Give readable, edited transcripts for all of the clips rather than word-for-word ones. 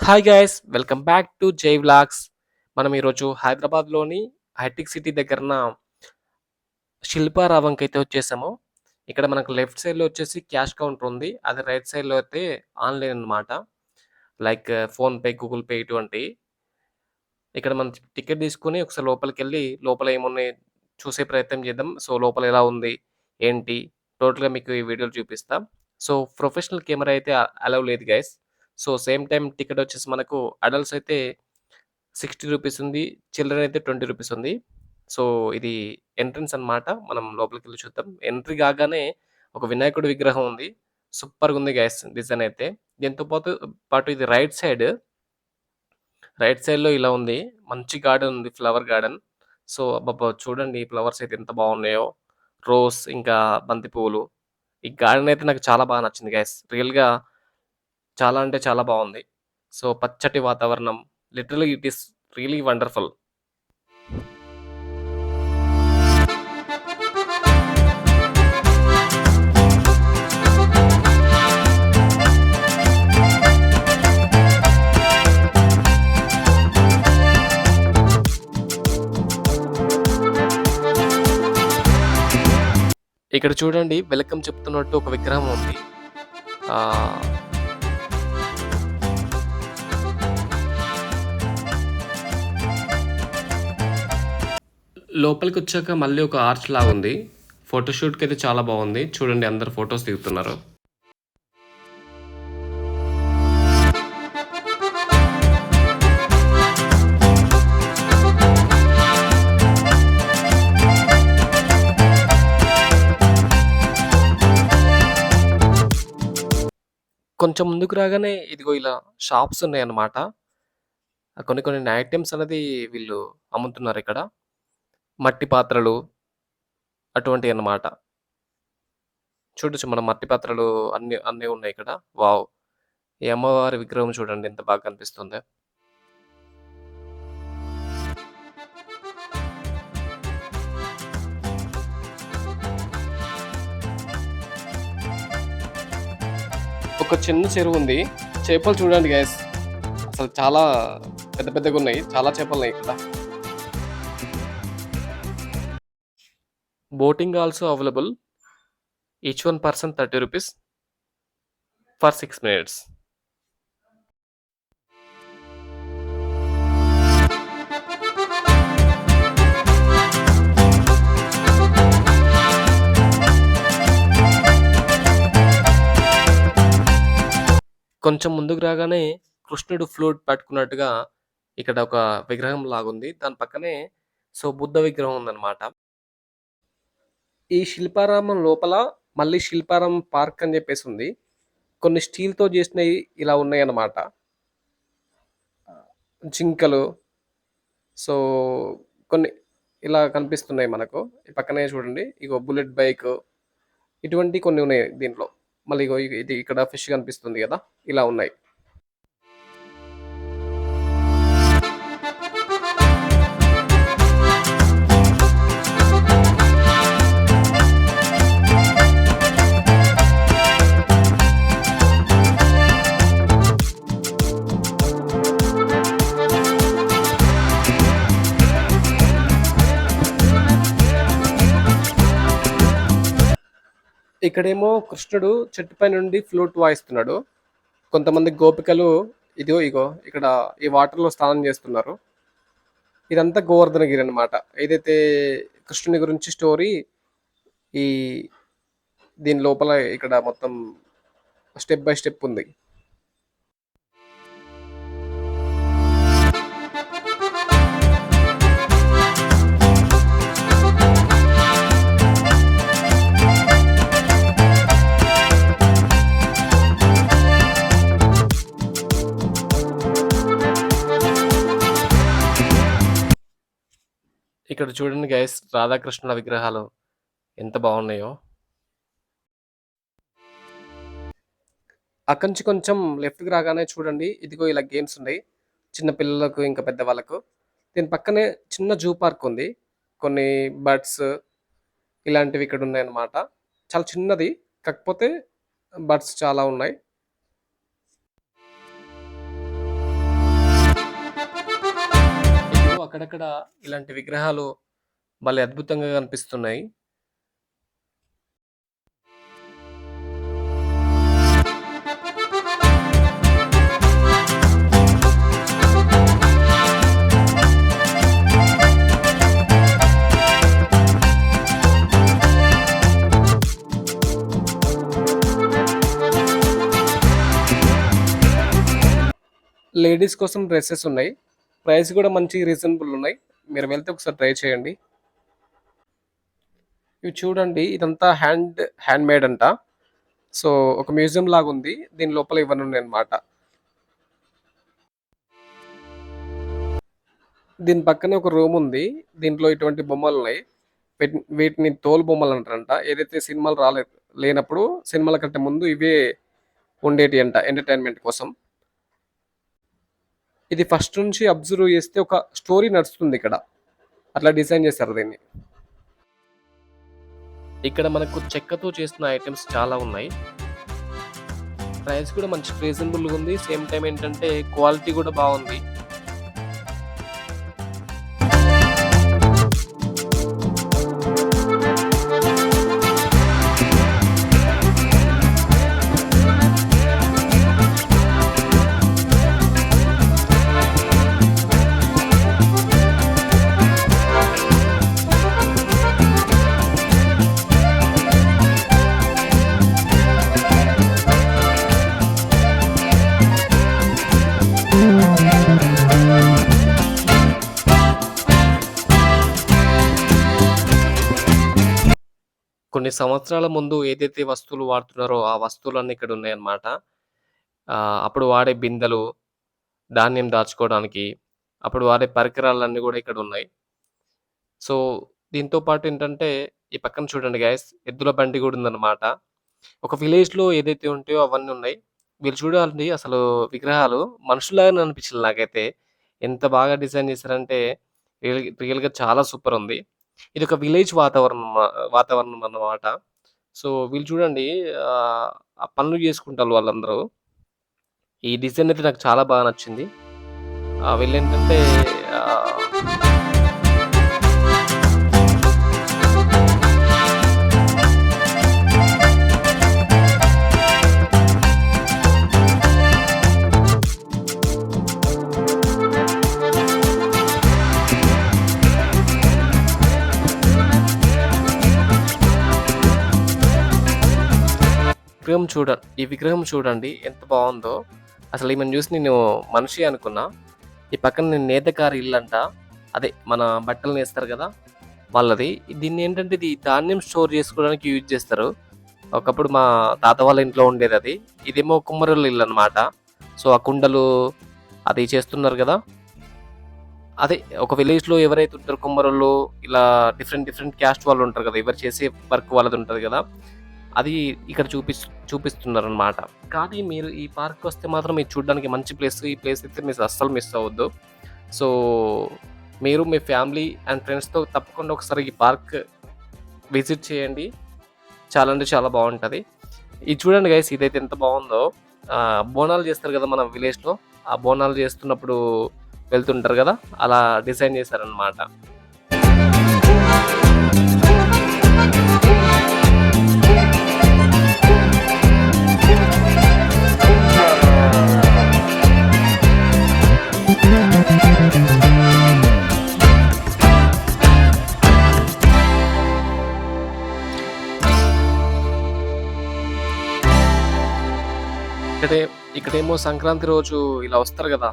Hi guys welcome back to జై vlogs. మనం ఈరోజు హైదరాబాద్లోని హైటెక్ సిటీ దగ్గరన శిల్పారావంకి అయితే వచ్చేసాము. ఇక్కడ మనకు లెఫ్ట్ సైడ్లో వచ్చేసి క్యాష్ కౌంటర్ ఉంది. అదే రైట్ సైడ్లో అయితే ఆన్లైన్ అన్నమాట. లైక్ ఫోన్‌పే, గూగుల్ పే ఇటువంటి. ఇక్కడ మనం టికెట్ తీసుకొని ఒకసారి లోపలికెళ్ళి లోపల ఏమున్నాయి చూసే ప్రయత్నం చేద్దాం. సో, లోపల ఎలా ఉంది? ఏంటి? టోటల్‌గా మీకు ఈ వీడియోలో చూపిస్తా. సో, ప్రొఫెషనల్ కెమెరా అయితే అలౌ లేదు guys. So, same time ticket వచ్చేసి మనకు అడల్ట్స్ అయితే రూ. 60 ఉంది. చిల్డ్రన్ అయితే రూ. 20 ఉంది. సో, ఇది ఎంట్రన్స్ అన్నమాట. మనం లోపలికెళ్ళి చూద్దాం. ఎంట్రీ కాగానే ఒక వినాయకుడి విగ్రహం ఉంది. సూపర్‌గుంది గైస్ డిజైన్ అయితే. దీంతో పాటు ఇది రైట్ సైడ్‌లో ఇలా ఉంది. మంచి గార్డెన్ ఉంది. Flower garden. సో, అబ్బబ్బా! చూడండి ఫ్లవర్స్ అయితే ఎంత బాగున్నాయో. రోజ్ ఇంకా బంతి పువ్వులు. ఈ గార్డెన్ అయితే నాకు చాలా బాగా నచ్చింది గైస్. రియల్‌గా చాలా అంటే చాలా బావుంది. సో, పచ్చటి వాతావరణం. Literally it is really wonderful. ఇక్కడ చూడండి వెల్కమ్ చెప్తున్నట్టు ఒక విగ్రహం ఉంది. ఆహ్, లోపలికొచ్చాక మళ్ళీ ఒక ఆర్చ్ లాగుంది. ఫోటోషూట్‌కయితే చాలా బావుంది. చూడండి అందరూ ఫోటోస్ దిగుతున్నారు. కొంచెం ముందుకు రాగానే ఇదిగో ఇలా షాప్స్ ఉన్నాయన్నమాట. కొన్ని కొన్ని ఐటెమ్స్ అనేది వీళ్ళు అమ్ముతున్నారిక్కడ. మట్టి పాత్రలు అటువంటియన్నమాట. చూడొచ్చు మనం మట్టి పాత్రలు అన్నీ అన్నీ ఉన్నాయిక్కడ. వావ్! ఈ అమ్మవారి విగ్రహం చూడండి ఎంత బాగా కనిపిస్తుందో. ఒక చిన్న చెరువుంది. చేపలు చూడండి గైస్. అసలు చాలా పెద్ద పెద్దగున్నాయి. చాలా చేపలున్నాయి ఇక్కడ. Boating also available. Each one person రూ. 30 ఫర్ 6 మినిట్స్. కొంచెం ముందుకు రాగానే కృష్ణుడు ఫ్లూట్ పట్టుకున్నట్టుగా ఇక్కడ ఒక విగ్రహం లాగుంది. దాని పక్కనే బుద్ధ విగ్రహం ఉందన్నమాట. ఈ శిల్పారామం లోపల మళ్ళీ శిల్పారామం పార్క్ అని చెప్పేసి ఉంది. కొన్ని స్టీల్‌తో చేసినయి ఇలా ఉన్నాయన్నమాట. జింకలు సో, కొన్ని ఇలా కనిపిస్తున్నాయి మనకు. ఈ పక్కనే చూడండి. ఇగో బుల్లెట్ బైకు ఇటువంటివి కొన్ని ఉన్నాయి దీంట్లో. మళ్ళీ ఇగో ఇది ఇక్కడ ఫిష్ కనిపిస్తుంది గదా! ఇలా ఉన్నాయి. ఇక్కడేమో కృష్ణుడు చెట్టుపై నుండి ఫ్లూట్ వాయిస్తున్నాడు. కొంతమంది గోపికలు ఇగో ఇక్కడ ఈ వాటర్‌లో స్నానం చేస్తున్నారు. ఇదంతా గోవర్ధనగిరి అన్నమాట. ఏదైతే కృష్ణుని గురించి స్టోరీ ఈ దీని లోపల ఇక్కడ మొత్తం స్టెప్ బై స్టెప్ ఉంది. ఇక్కడ చూడండి గైస్ రాధాకృష్ణుల విగ్రహాలు ఎంత బాగున్నాయో. అక్కడి నుంచి కొంచెం లెఫ్ట్‌కి రాగానే చూడండి ఇదిగో ఇలా గేమ్స్ ఉన్నాయి. చిన్న పిల్లలకు ఇంకా పెద్దవాళ్ళకు. దీని పక్కనే చిన్న జూ పార్క్ ఉంది. కొన్ని బర్డ్స్ ఇలాంటివి ఇక్కడ ఉన్నాయన్నమాట. చాలా చిన్నది. కాకపోతే బర్డ్స్ చాలా ఉన్నాయి. అక్కడక్కడ ఇలాంటి విగ్రహాలు భలే అద్భుతంగా కనిపిస్తున్నాయి. లేడీస్ కోసం డ్రెసెస్ ఉన్నాయి. ప్రైస్ కూడా మంచి రీజనబుల్ ఉన్నాయి. మీరు వెళ్తే ఒకసారి ట్రై చేయండి. ఇవి చూడండి, ఇదంతా హ్యాండ్ మేడ్ అంట. సో, ఒక మ్యూజియం లాగుంది. దీని లోపల ఇవన్నీ ఉన్నాయన్నమాట. దీని పక్కనే ఒక రూమ్ ఉంది. దీంట్లో ఇటువంటి బొమ్మలున్నాయి. వీటిని తోలు బొమ్మలు అంటారంట. ఏదైతే సినిమాలు లేనప్పుడు సినిమాల కంటే ముందు ఇవే ఉండేటియంట ఎంటర్‌టైన్‌మెంట్ కోసం. ఇది ఫస్ట్ నుంచి అబ్జర్వ్ చేస్తే ఒక స్టోరీ నడుస్తుందిక్కడ. అట్లా డిజైన్ చేశారు దీన్ని. ఇక్కడ మనకు చెక్కతో చేసిన ఐటెమ్స్ చాలా ఉన్నాయి. ప్రైస్ కూడా మంచి రీజనబుల్‌గా ఉంది. సేమ్ టైమ్ ఏంటంటే క్వాలిటీ కూడా బావుంది. కొన్ని సంవత్సరాల ముందు ఏదైతే వస్తువులు వాడుతున్నారో, ఆ వస్తువులన్నీ ఇక్కడున్నాయన్నమాట. అప్పుడు వాడే బిందెలు, ధాన్యం దాచుకోవడానికి, అప్పుడు వాడే పరికరాలన్నీ గూడా ఇక్కడున్నాయి. సో, దీంతో పాటు ఏంటంటే, ఈ పక్కన చూడండి గైస్, ఎద్దుల బండి గూడా ఉందన్నమాట. ఒక విలేజ్‌లో ఏదైతే ఉంటాయో అవన్నీ ఉన్నాయి. వీళ్ళు చూడాలండి అసలు విగ్రహాలు మనుషుల్లాగానే అనిపించింది నాకైతే. ఎంత బాగా డిజైన్ చేశారంటే రియల్‌గా చాలా సూపరుంది. ఇదొక విలేజ్ వాతావరణం అన్నమాట. సో, వీళ్ళు చూడండి ఆ పనులు చేసుకుంటాళ్ళు వాళ్ళందరూ. ఈ డిజైన్ అయితే నాకు చాలా బాగా నచ్చింది. వీళ్ళేంటంటే ఆహ్, ఈ విగ్రహం చూడండి ఎంత బావుందో. అసలు ఈమెను చూసి నేను మనిషి అనుకున్నా. ఈ పక్కన నేను నేతకారి ఇల్లంట. అదే మన బట్టలు నేస్తారు గదా! వాళ్ళది. దీన్నేంటంటే ఇది ధాన్యం స్టోర్ చేసుకోవడానికి యూజ్ చేస్తారు. ఒకప్పుడు మా తాత వాళ్ళ ఇంట్లో ఉండేదది. ఇదేమో కుమ్మరోళ్ళ ఇల్లనమాట. సో, ఆ కుండలు అది చేస్తున్నారు గదా! అదే ఒక విలేజ్‌లో ఎవరైతే ఉంటారో కుమ్మరోళ్ళు ఇలా డిఫరెంట్ క్యాస్ట్ వాళ్ళుంటారు గదా! ఎవరు చేసే వర్క్ వాళ్ళదుంటది గదా! అది ఇక్కడ చూపిస్తున్నారనమాట. కానీ మీరు ఈ పార్క్‌కొస్తే మాత్రం ఇది చూడడానికి మంచి ప్లేస్. ఈ ప్లేస్ అయితే మీరు అస్సలు మిస్ అవ్వద్దు. సో, మీరు మీ ఫ్యామిలీ అండ్ ఫ్రెండ్స్‌తో తప్పకుండా ఒకసారి ఈ పార్క్ విజిట్ చేయండి. చాలా అంటే చాలా బావుంటది. ఇది చూడండి గైస్, ఇదైతే ఎంత బావుందో. బోనాలు చేస్తారు గదా! మన విలేజ్‌లో. ఆ బోనాలు చేస్తున్నప్పుడు వెళ్తుంటారు గదా! అలా డిజైన్ చేశారనమాట. ఇక్కడే ఇక్కడేమో సంక్రాంతి రోజు ఇలా వస్తారు గదా!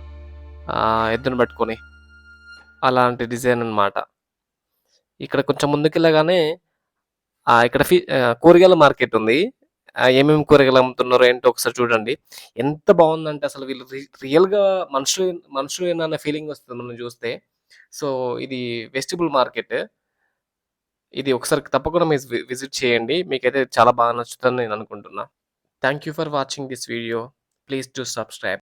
ఎద్దుని పట్టుకొని. అలాంటి డిజైన్ అన్నమాట. ఇక్కడ కొంచెం ముందుకెళ్ళగానే ఇక్కడ కూరగాయల మార్కెట్ ఉంది. ఏమేమి కూరగాయలు అమ్ముతున్నారో ఏంటో ఒకసారి చూడండి. ఎంత బావుందంటే అసలు వీళ్ళు రియల్‌గా మనుషులేనా అన్న ఫీలింగ్ వస్తది మనం చూస్తే. సో, ఇది వెజిటబుల్ మార్కెట్. ఇది ఒకసారి తప్పకుండా విజిట్ చేయండి. మీకైతే చాలా బాగా నచ్చుతదని నేను అనుకుంటున్నా. Thank you for watching this video. Please do subscribe.